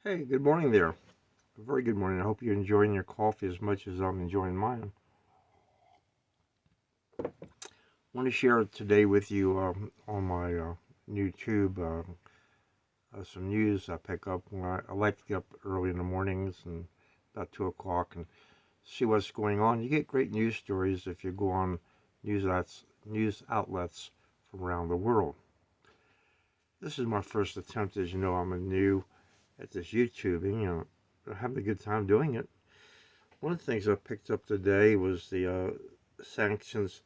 Hey, good morning there. A very good morning. I hope you're enjoying your coffee as much as I'm enjoying mine. I want to share today with you on my YouTube some news I pick up when I like to get up early in the mornings and about 2 o'clock and see what's going on. You get great news stories if you go on news outlets from around the world. This is my first attempt, as you know. I'm new at this YouTubing. I'm having a good time doing it. One of the things I picked up today was the sanctions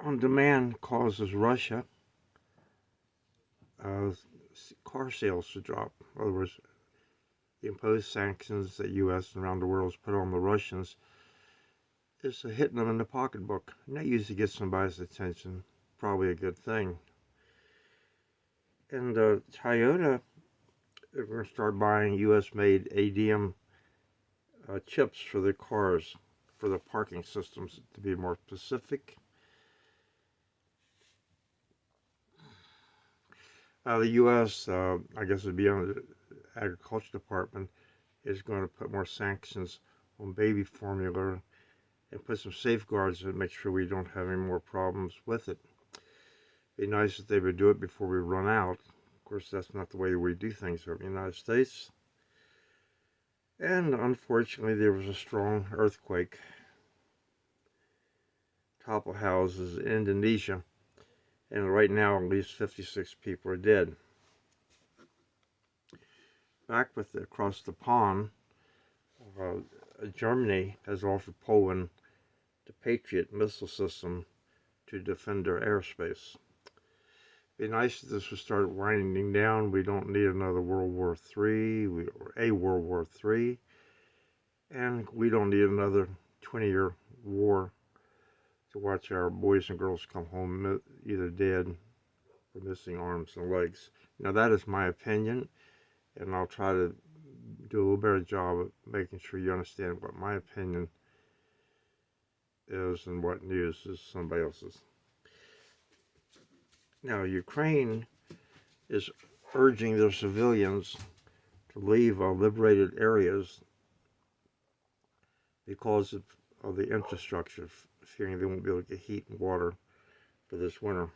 on demand causes Russia uh, car sales to drop. In other words, the imposed sanctions that U.S. and around the world has put on the Russians is hitting them in the pocketbook. And that usually gets somebody's attention. Probably a good thing. And Toyota, they're going to start buying U.S.-made ADM chips for their cars, for the parking systems, to be more specific. The U.S., I guess it'd be under the Agriculture Department, is going to put more sanctions on baby formula and put some safeguards to make sure we don't have any more problems with it. It'd be nice if they would do it before we run out. Of course, that's not the way we do things here in the United States. And unfortunately, there was a strong earthquake, toppled houses in Indonesia, and right now at least 56 people are dead. Back with across the pond, uh, Germany has offered Poland the Patriot missile system to defend their airspace. It'd be nice if this would start winding down. We don't need another World War III or a World War III, and we don't need another 20-year war to watch our boys and girls come home either dead or missing arms and legs. Now, that is my opinion, and I'll try to do a little better job of making sure you understand what my opinion is and what news is somebody else's. Now, Ukraine is urging their civilians to leave liberated areas because of the infrastructure, fearing they won't be able to get heat and water for this winter.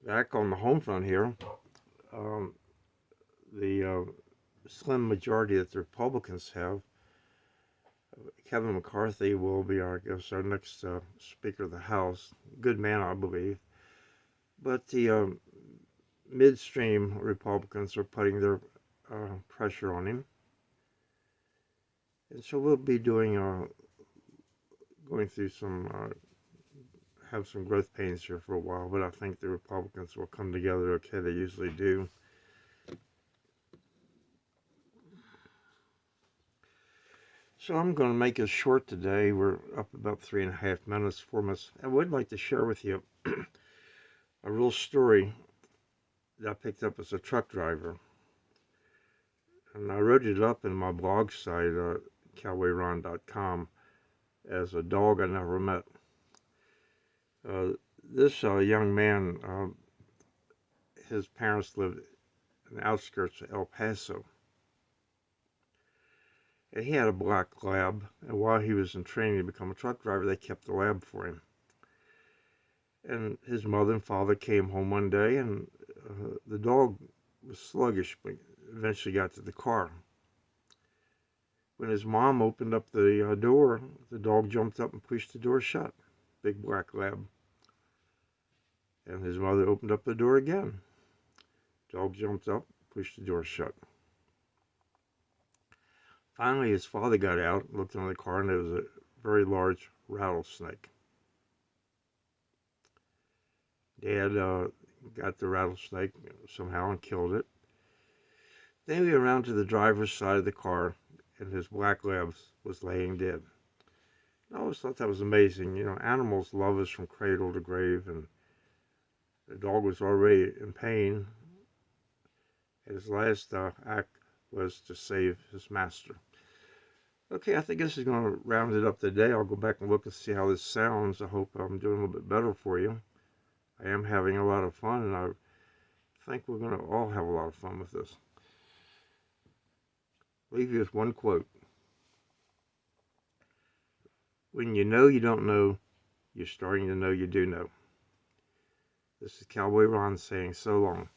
Back on the home front here, um, the slim majority that the Republicans have, Kevin McCarthy will be, I guess, our next Speaker of the House. Good man, I believe. But the midstream Republicans are putting their pressure on him. And so we'll be going through have some growth pains here for a while, but I think the Republicans will come together okay. They usually do. So I'm going to make it short today. We're up about 3.5 minutes, 4 minutes. I would like to share with you a real story that I picked up as a truck driver. And I wrote it up in my blog site, cowboyron.com, as a dog I never met. This young man, his parents lived in the outskirts of El Paso. And he had a black lab, and while he was in training to become a truck driver, they kept the lab for him. And his mother and father came home one day, and the dog was sluggish, but eventually got to the car. When his mom opened up the door, the dog jumped up and pushed the door shut. Big black lab. And his mother opened up the door again. Dog jumped up, pushed the door shut. Finally, his father got out, looked in the car, and there was a very large rattlesnake. Dad got the rattlesnake somehow and killed it. Then we went around to the driver's side of the car, and his black lab was laying dead. I always thought that was amazing. You know, animals love us from cradle to grave, and the dog was already in pain, and his last act was to save his master. Okay, I think this is going to round it up today. I'll go back and look and see how this sounds. I hope I'm doing a little bit better for you. I am having a lot of fun, and I think we're going to all have a lot of fun with this. Leave you with one quote. When you know you don't know, you're starting to know you do know. This is Cowboy Ron saying so long.